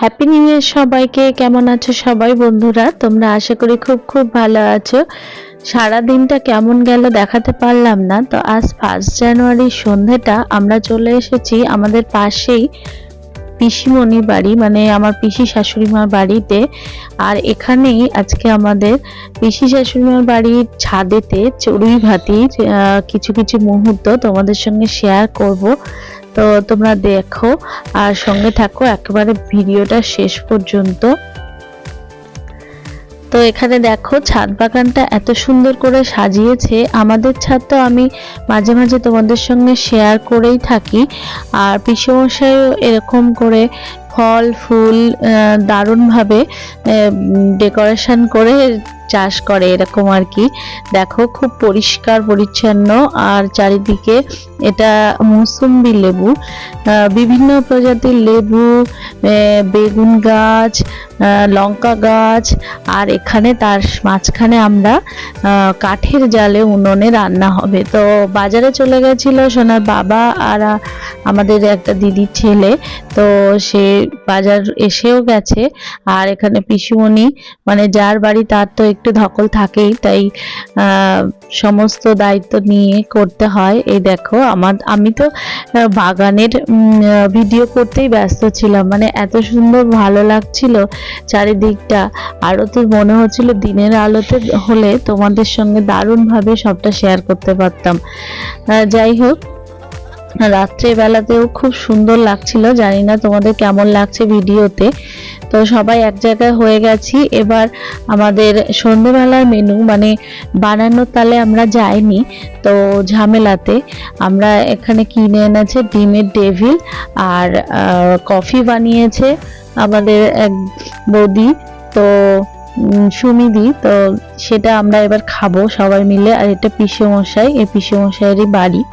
Happy new year সবাইকে। কেমন আছো সবাই বন্ধুরা? তোমরা আশা করি খুব খুব ভালো আছো। সারা দিনটা কেমন গেল দেখাতে পারলাম না। তো আজ 1 জানুয়ারি সন্ধ্যাটা আমরা চলে এসেছি আমাদের পাশেই পিসিমণির বাড়ি, মানে আমার পিসি শাশুড়ি মার বাড়িতে। আর এখানেই আজকে আমাদের পিসি শাশুড়ি মার বাড়ির ছাদেতে চড়ুই ভাতির কিছু কিছু মুহূর্ত তোমাদের সঙ্গে শেয়ার করব। তো তোমরা দেখো আর সঙ্গে থাকো একেবারে ভিডিওটা শেষ পর্যন্ত। তো এখানে দেখো ছাদ বাগানটা এত সুন্দর করে সাজিয়েছে। আমাদের ছাদ তো আমি মাঝে মাঝে তোমাদের সঙ্গে শেয়ার করেই থাকি। আর পিসমশাইও এরকম করে ফল ফুল দারুণভাবে ডেকোরেশন করে চাষ করে, এরকম আর কি। দেখো খুব পরিষ্কার পরিচ্ছন্ন। আর চারিদিকে এটা মৌসুম্বি লেবু, বিভিন্ন প্রজাতির লেবু, বেগুন গাছ, লঙ্কা গাছ। আর এখানে তার মাঝখানে আমরা কাঠের জালে উনুনে রান্না হবে। তো বাজারে চলে গেছিল সোনার বাবা আর আমাদের একটা দিদির ছেলে। তো সে বাজার এসেও গেছে। আর এখানে পিসিমণি, মানে যার বাড়ি তার তো একটু ধকল থাকেই, তাই সমস্ত দায়িত্ব নিয়ে করতে হয়। এই দেখো আমি তো বাগানের ভিডিও করতেই ব্যস্ত ছিলাম, মানে এত সুন্দর ভালো লাগছিল চারিদিকটা। আরো তো মনে হচ্ছিল দিনের আলোতে হলে তোমাদের সঙ্গে দারুণভাবে সবটা শেয়ার করতে পারতাম। যাই হোক, রাত্রে বেলাতেও খুব সুন্দর লাগছিল। জানি না তোমাদের কেমন লাগছে ভিডিওতে। তো সবাই এক জায়গায় হয়ে গেছি। এবার আমাদের সন্ধ্যেবেলার মেনু, মানে বানানোর তালে আমরা যাইনি, তো ঝামেলাতে আমরা এখানে কিনে এনেছে ডিমের ডেভিল আর কফি বানিয়েছে আমাদের এক বৌদি, তো সুমিদি। তো সেটা আমরা এবার খাবো সবাই মিলে। আর এটা পিসেমশাই, এই পিসেমশাইয়েরই বাড়ি।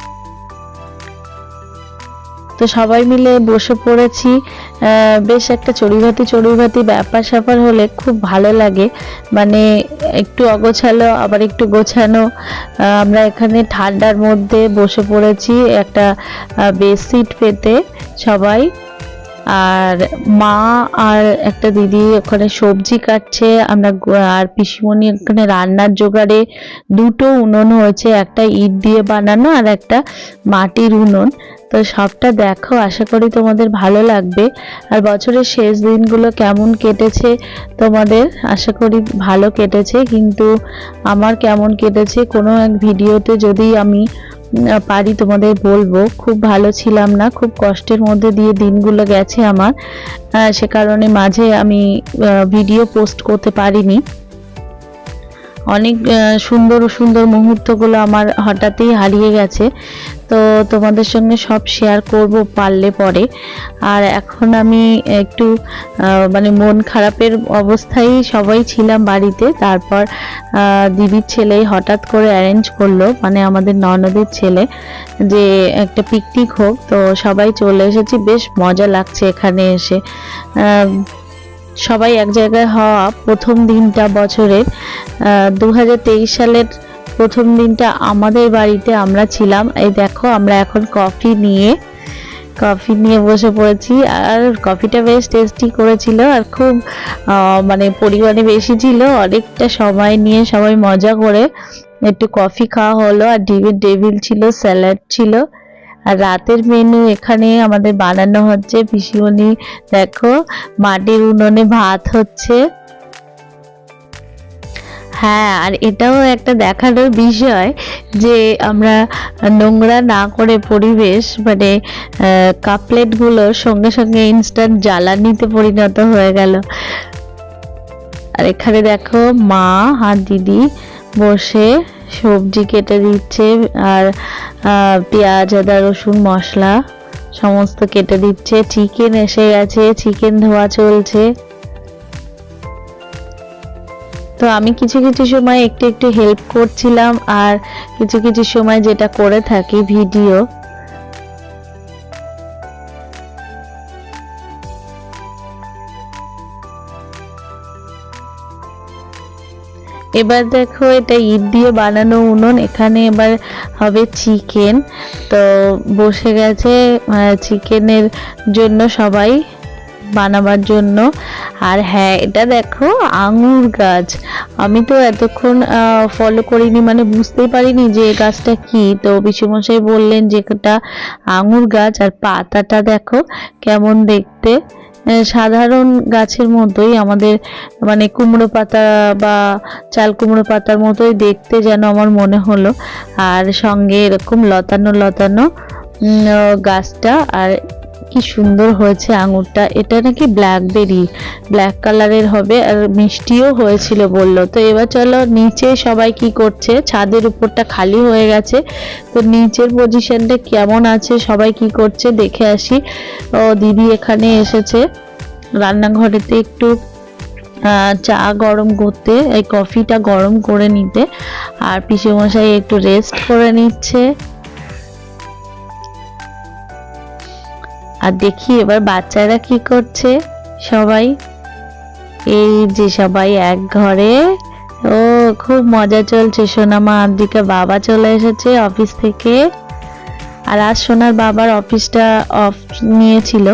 তো সবাই মিলে বসে পড়েছি। বেশ একটা চড়ুইভাতি ব্যাপার স্যাপার হলে খুব ভালো লাগে, মানে একটু অগোছালো আবার একটু গোছানো। আমরা এখানে ঠান্ডার মধ্যে বসে পড়েছি একটা বেডশিট পেতে সবাই। আর মা আর একটা দিদি ওখানে সবজি কাটছে। আমরা আর পিসিমণি ওখানে রান্নার জোগাড়ে দুটো উনুন হয়েছে, একটা ইট দিয়ে বানানো আর একটা মাটির উনুন। তো সবটা দেখো, আশা করি তোমাদের ভালো লাগবে। আর বছরের শেষ দিনগুলো কেমন কেটেছে তোমাদের? আশা করি ভালো কেটেছে, কিন্তু আমার কেমন কেটেছে কোনো এক ভিডিওতে যদি আমি পারি তোমাদের বলবো। খুব ভালো ছিলাম না, খুব কষ্টের মধ্যে দিয়ে দিনগুলো গেছে আমার। সে কারণে মাঝে আমি ভিডিও পোস্ট করতে পারিনি। অনেক সুন্দর সুন্দর মুহূর্তগুলো আমার হঠাৎই হারিয়ে গেছে। তো তোমাদের সঙ্গে সব শেয়ার করব পারলে পরে। আর এখন আমি একটু মানে মন খারাপের অবস্থায় সবাই ছিলাম বাড়িতে। তারপর দিদির ছেলে হঠাৎ করে অ্যারেঞ্জ করলো, মানে আমাদের ননদের ছেলে, যে একটা পিকনিক হোক। তো সবাই চলে এসেছি, বেশ মজা লাগছে এখানে এসে। সবাই এক জায়গায় হওয়া প্রথম দিনটা বছরের 2023 সালের প্রথম দিনটা আমাদের বাড়িতে আমরা ছিলাম। এই দেখো আমরা এখন কফি নিয়ে বসে পড়েছি। আর কফিটা বেশ টেস্টি করেছিল, আর খুব মানে পরিমাণে বেশি ছিল। অনেকটা সময় নিয়ে সবাই মজা করে একটু কফি খাওয়া হলো। আর ডিমের ডেভিল ছিল, স্যালাড ছিল। আর রাতের মেনু এখানে আমাদের বানানো হচ্ছে। পিসিমণি দেখো মাটির উনুনে ভাত হচ্ছে। হ্যাঁ, আর এটাও একটা দেখানোর বিষয় যে আমরা নোংরা না করে পরিবেশ, মানে কাপ প্লেটগুলো সঙ্গে সঙ্গে ইনস্ট্যান্ট জ্বালানিতে পরিণত হয়ে গেল। আর এখানে দেখো মা আর দিদি বসে সবজি কেটে দিচ্ছে। আর পেঁয়াজ আদা রসুন মশলা সমস্ত কেটে দিচ্ছে। চিকেন এসে গেছে, চিকেন ধোয়া চলছে। তো আমি কিছু কিছু সময় একটু একটু হেল্প করছিলাম, আর কিছু কিছু সময় যেটা করে থাকি ভিডিও। এবার দেখো এটা ইট দিয়ে বানানো উনুন, এখানে এবার হবে চিকেন। তো বসে গেছে চিকেনের জন্য সবাই বানাবার জন্য। আর হ্যাঁ, এটা দেখো আঙুর গাছ। আমি তো এতক্ষণ ফলো করিনি, মানে বুঝতেই পারিনি যে এই গাছটা কি। তো পিসেমশাই বললেন যে এটা আঙুর গাছ। আর পাতাটা দেখো কেমন দেখতে, সাধারণ গাছের মতোই, আমাদের মানে কুমড়ো পাতা বা চাল কুমড়ো পাতার মতোই দেখতে যেন আমার মনে হলো। আর সঙ্গে এরকম লতানো লতানো গাছটা। আর কি সুন্দর হয়েছে আঙুরটা। এটা নাকি ব্ল্যাকবেরি, ব্ল্যাক কালারের হবে আর মিষ্টিও হয়েছিল বললো। তো এবার চলো নিচে সবাই কি করছে, ছাদের উপরটা খালি হয়ে গেছে, তো নিচের পজিশনটা কেমন আছে, সবাই কি করছে দেখে আসি। ও দিদি এখানে এসেছে রান্নাঘরেতে একটু চা গরম করতে, এই কফিটা গরম করে নিতে। আর পিসেমশাই একটু রেস্ট করে নিচ্ছে। আর দেখি এবার বাচ্চারা কি করছে। সবাই এই যে সবাই এক ঘরে, ও খুব মজা চলছে। সোনামা আদ্রিকা বাবা চলে এসেছে অফিস থেকে। আর আজ সোনার বাবার অফিসটা অফ নিয়েছিল,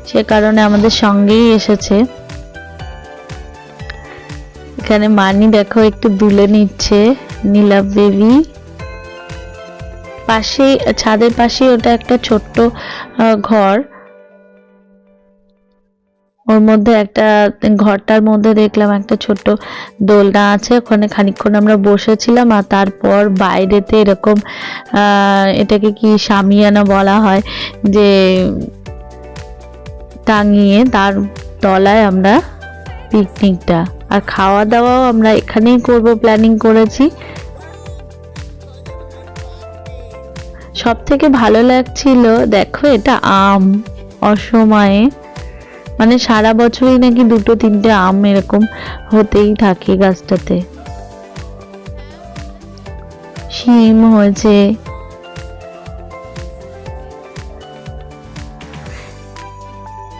সে কারণে আমাদের সঙ্গেই এসেছে। এখানে মানি দেখো একটু দুলে নিচ্ছে নীলা বেবি। পাশে ছাদের পাশে ওটা একটা ছোট্ট ঘর, ওর মধ্যে একটা ঘরটার মধ্যে দেখলাম একটা ছোট্ট দোলনা আছে, ওখানে খানিকক্ষণ আমরা বসেছিলাম। আর তারপর বাইরেতে এরকম এটাকে কি শামিয়ানা বলা হয়, যে টাঙিয়ে তার তলায় আমরা পিকনিকটা আর খাওয়া দাওয়াও আমরা এখানেই করব প্ল্যানিং করেছি। সব থেকে ভালো লাগছিল দেখো এটা আম অসময়ে, মানে সারা বছরই নাকি 2-3টে আম এরকম হতেই থাকে গাছটাতে। শিম হয়েছে,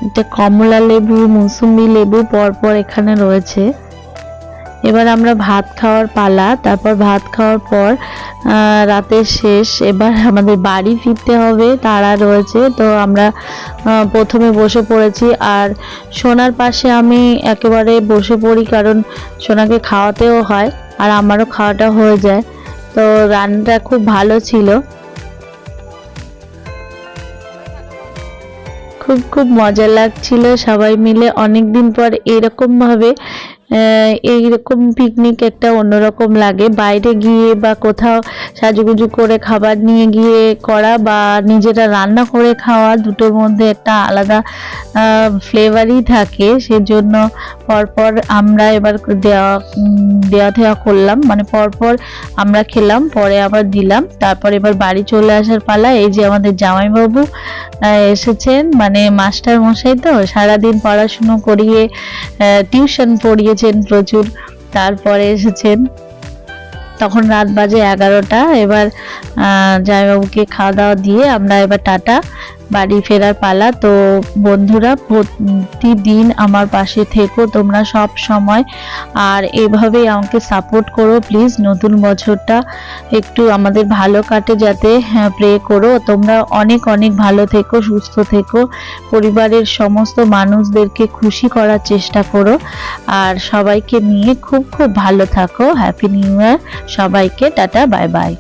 এটা কমলা লেবু, মৌসুমী লেবু পরপর এখানে রয়েছে। এবার আমরা ভাত খাওয়ার পালা। তারপর ভাত খাওয়ার পর রাতের শেষ, এবার আমাদের বাড়ি ফিরতে হবে, তাড়া রয়েছে। তো আমরা প্রথমে বসে পড়েছি। আর সোনার পাশে আমি একেবারে বসে পড়ি, কারণ সোনাকে খাওয়াতেও হয় আর আমারও খাওয়াটা হয়ে যায়। তো রান্নাটা খুব ভালো ছিল, খুব খুব মজা লাগছিল সবাই মিলে। অনেকদিন পর এরকম ভাবে এইরকম পিকনিক একটা অন্যরকম লাগে, বাইরে গিয়ে বা কোথাও সাজুগুজু করে খাবার নিয়ে গিয়ে করা বা নিজেরা রান্না করে খাওয়া, দুটোর মধ্যে একটা আলাদা ফ্লেভারই থাকে। সেজন্য পরপর আমরা এবার দেওয়া থেওয়া করলাম, মানে পরপর আমরা খেলাম, পরে আবার দিলাম। তারপর এবার বাড়ি চলে আসার পালা। এই যে আমাদের জামাইবাবু এসেছেন, মানে মাস্টার মশাই, তো সারাদিন পড়াশুনো করিয়ে টিউশন পড়িয়েছেন প্রচুর, তারপরে এসেছেন। তখন রাত বাজে 11টা। এবার জামাইবাবুকে খাওয়া দাওয়া দিয়ে আমরা এবার টাটা, বাড়ি ফেরার পালা। তো বন্ধুরা, প্রতিদিন আমার পাশে থেকো তোমরা সব সময়, আর এভাবেই আমাকে সাপোর্ট করো প্লিজ। নতুন বছরটা একটু আমাদের ভালো কাটে, যাতে প্রে করো। তোমরা অনেক অনেক ভালো থেকো, সুস্থ থেকো, পরিবারের সমস্ত মানুষদেরকে খুশি করার চেষ্টা করো, আর সবাইকে নিয়ে খুব খুব ভালো থাকো। হ্যাপি নিউ ইয়ার সবাইকে, টাটা, বাই বাই।